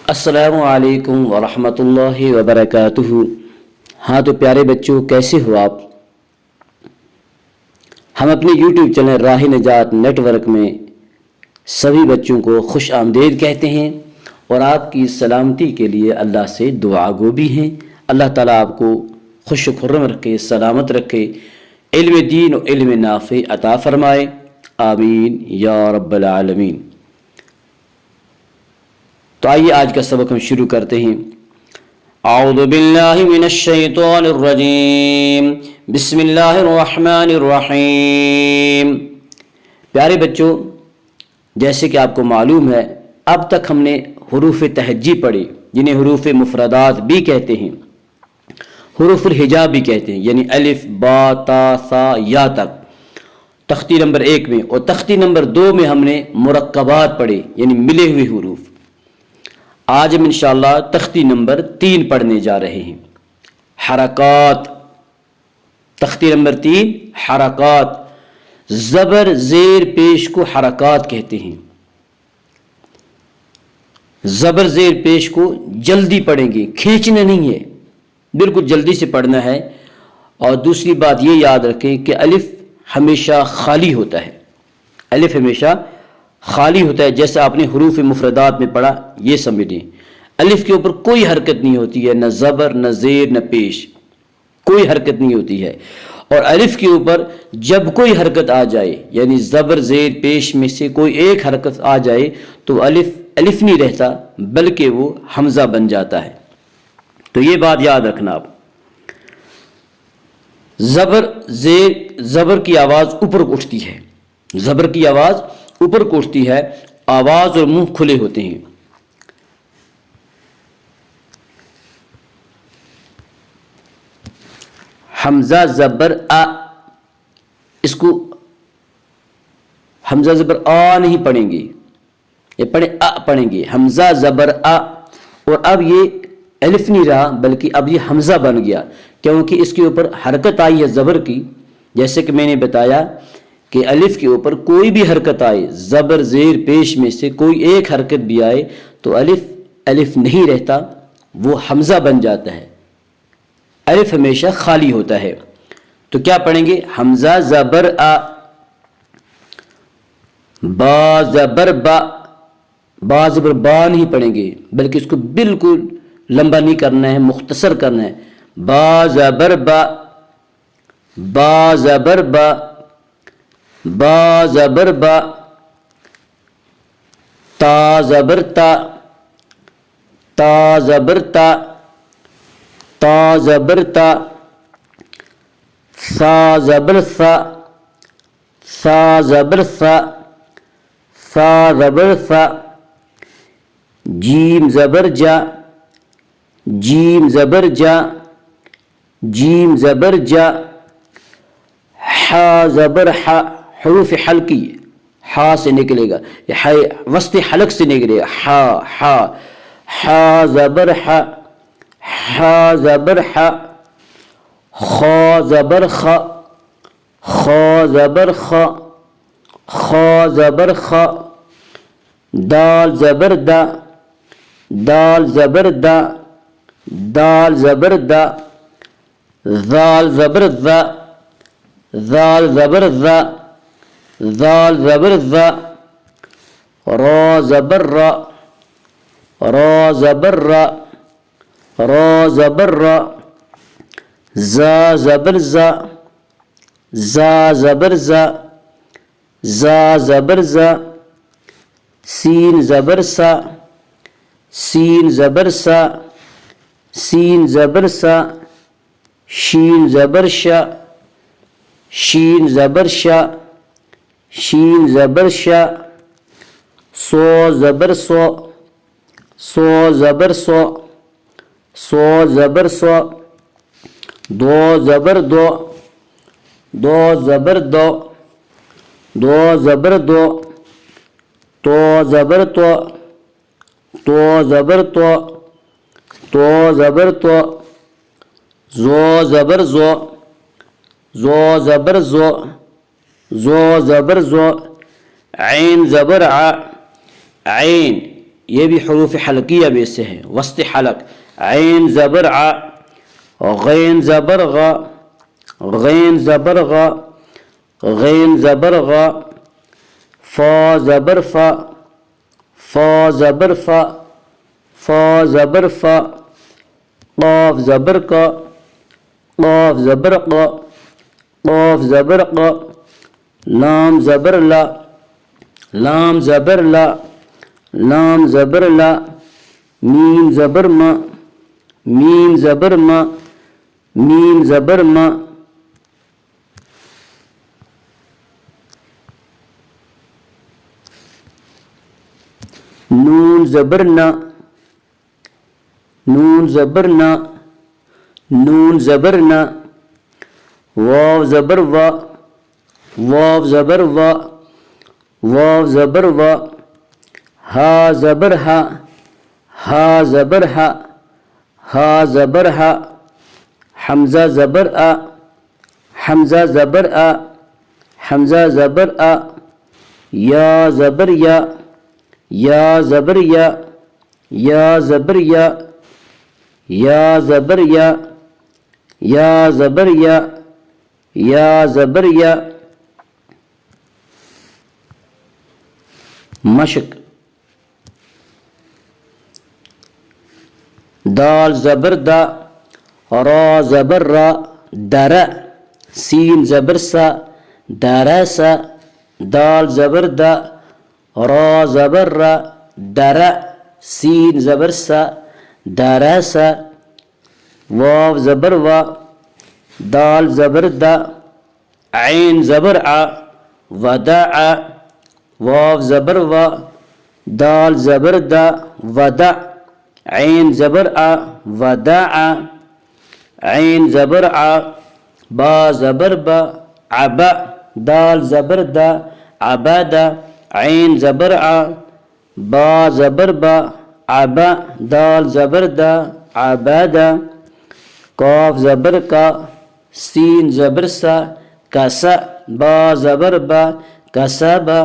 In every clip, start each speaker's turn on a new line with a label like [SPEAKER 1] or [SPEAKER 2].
[SPEAKER 1] السلام علیکم ورحمۃ اللہ وبرکاتہ۔ ہاں تو پیارے بچوں، کیسے ہو آپ؟ ہم اپنے یوٹیوب چینل راہ نجات نیٹ ورک میں سبھی بچوں کو خوش آمدید کہتے ہیں اور آپ کی سلامتی کے لیے اللہ سے دعا گو بھی ہیں۔ اللہ تعالیٰ آپ کو خوش و خرم رکھے، سلامت رکھے، علم دین و علم نافع عطا فرمائے، آمین یا رب العالمین۔ تو آئیے آج کا سبق ہم شروع کرتے ہیں۔ اعوذ باللہ من الشیطان الرجیم، بسم اللہ الرحمن الرحیم۔ پیارے بچوں، جیسے کہ آپ کو معلوم ہے، اب تک ہم نے حروف تہجی پڑھی، جنہیں حروف مفردات بھی کہتے ہیں، حروف الہجا بھی کہتے ہیں، یعنی الف با تا ثا یا تک، تختی نمبر 1 میں، اور تختی نمبر 2 میں ہم نے مرکبات پڑھے، یعنی ملے ہوئے حروف۔ آج ہم انشاءاللہ تختی نمبر 3 پڑھنے جا رہے ہیں، حرکات۔ تختی نمبر 3 حرکات، زبر زیر پیش کو حرکات کہتے ہیں۔ زبر زیر پیش کو جلدی پڑھیں گے، کھینچنا نہیں ہے، بالکل جلدی سے پڑھنا ہے۔ اور دوسری بات یہ یاد رکھیں کہ الف ہمیشہ خالی ہوتا ہے، الف ہمیشہ خالی ہوتا ہے، جیسا آپ نے حروف مفردات میں پڑھا، یہ سمجھیں۔ الف کے اوپر کوئی حرکت نہیں ہوتی ہے، نہ زبر نہ زیر نہ پیش، کوئی حرکت نہیں ہوتی ہے۔ اور الف کے اوپر جب کوئی حرکت آ جائے، یعنی زبر زیر پیش میں سے کوئی ایک حرکت آ جائے، تو الف الف نہیں رہتا، بلکہ وہ حمزہ بن جاتا ہے۔ تو یہ بات یاد رکھنا آپ۔ زبر کی آواز اوپر اٹھتی ہے، زبر کی آواز اوپر کو اٹھتی ہے، آواز اور منہ کھلے ہوتے ہیں۔ حمزہ زبر آ، اس کو حمزہ زبر آ نہیں پڑھیں گے، یہ پڑھیں آ پڑھیں گے، حمزہ زبر آ۔ اور اب یہ الف نہیں رہا، بلکہ اب یہ حمزہ بن گیا، کیونکہ اس کے اوپر حرکت آئی ہے زبر کی۔ جیسے کہ میں نے بتایا کہ الف کے اوپر کوئی بھی حرکت آئے، زبر زیر پیش میں سے کوئی ایک حرکت بھی آئے، تو الف الف نہیں رہتا، وہ حمزہ بن جاتا ہے، الف ہمیشہ خالی ہوتا ہے۔ تو کیا پڑھیں گے؟ حمزہ زبر آ، با زبر با، با زبر با نہیں پڑھیں گے، بلکہ اس کو بالکل لمبا نہیں کرنا ہے، مختصر کرنا ہے۔ با زبر با، با زبر با، با زبر با، تا زبر تا، تا زبر تا، تا زبر تا، ثا زبر ثا، ثا زبر ثا، ثا زبر ثا، جیم زبر جا، جیم زبر جا، جیم زبر جا، حا زبر حا، حروف حلقی ہا سے نکلے گا، وسط حلق سے نکلے گا، ہا ہا، ہا زبر ہا، ہا زبر ہا، خا زبر خا، خا زبر خا، خا زبر خا، دال زبر دا، دال زبر دا، دال زبر دا، ذال زبر ذا، ذال زبر ذا، ذال زبر ذا، را زبر را، را زبر را، را زبر را، زا زبر زا، زا زبر زا، زا زبر زا، سین زبر سا، سین زبر سا، سین زبر سا، شین زبر شا، شین زبر شا، شین زبر شا، سو زبر سو، سو زبر سو، سو زبر سو، دو زبر دو، دو زبر دو، دو زبر دو، تو زبر تو، تو زبر تو، تو زبر تو، زو زبر زو، زو زبر زو، زو زبر زو، عین زبر ع، عین یہ بھی حروف حلقیہ میں سے ہے، وسط حلق. عین زبر ع، غین زبر غ، غین زبر غ، غین زبر غ، فا زبر فا، فا زبر فا، فا زبر فا، قاف زبر کا، قاف زبر قا، قاف زبر قا، لام زبر لا، لام زبر لا، لام زبر لا، میم زبر ما، میم زبر ما، میم زبر ما، نون زبر نا، نون زبر نا، نون زبر نا، واو زبر وا، واو زبر وا، واو زبر وا، ہا زبر ہا، ہا زبر ہا، ہا زبر ہا، حمزہ زبر آ، حمزہ زبر آ، حمزہ زبر آ، یا زبر یا، یا زبر یا، یا زبر یا، یا زبر یا، یا زبر یا، یا زبر یا، مشق. دال زبر دا، را زبر را، در، سین زبر سا، درسا، دال زبر دا، را زبر را، در، سین زبر سا، درسا، واو زبر وا، دال زبر دا، عین زبر ع، ودع، واو زبر وا، دال زبر دا، ودع، عین زبر ع، ودع، عین زبر ع، با زبر با، عبا، دال زبر دا، عبدا، عین زبر ع، با زبر با، عبا، دال زبر دا، عبدا، قاف زبر کا، سین زبر سا، کسا، با زبر با، کسبا،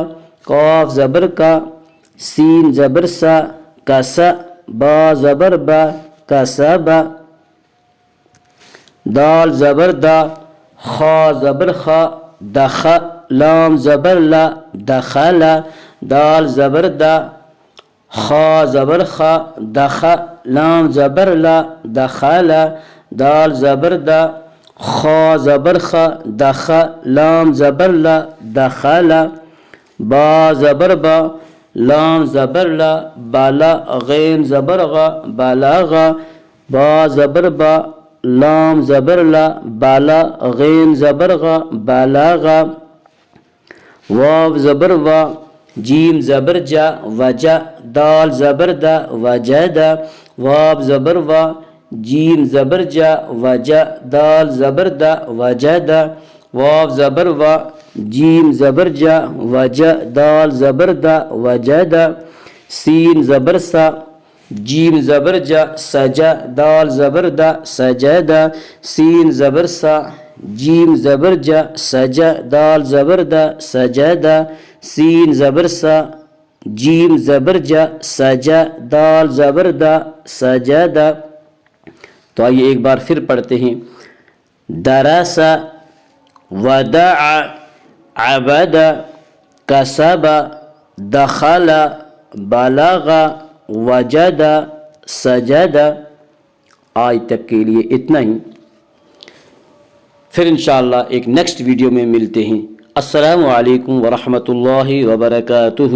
[SPEAKER 1] قاف زبر کا، سین زبر سا، کسا، با زبر با، کسبا، دال زبر دا، خا زبر خا، دخ، لام زبر لا، دخل، دال زبر دا، خا زبر خا، دخ، لام زبر لا، دخل، دال زبر دا، خا زبر خا، دخ، لام زبر لا، دخل، با زبر با، لام زبر لا، بالا، غین زبر غا، بلغ، با زبر با، لام زبر لا، بالا، غین زبر غا، بلغ، واو زبر وا، جیم زبر جا، وجا، دال زبر دا، وجدا، واو زبر وا، جیم زبر جا، وجا، دال زبر دا، وجدا، واو زبر وا، جیم زبر جا، وجا، دال زبر دا، وجدا، سین زبر سا، جیم زبر جا، سجا، دال زبر دا، سجدا، سین زبر سا، جیم زبر جا، سجا، دال زبر دا، سجدا، سین زبر سا، جیم زبر جا، سجا، دال زبر دا، سجدا. تو آئیے ایک بار پھر پڑھتے ہیں. درس، ودع، عبد، کسب، دخل، بلغ، وجد، سجد. آج تک کے لیے اتنا ہی، پھر انشاءاللہ ایک نیکسٹ ویڈیو میں ملتے ہیں. السلام علیکم ورحمۃ اللہ وبرکاتہ.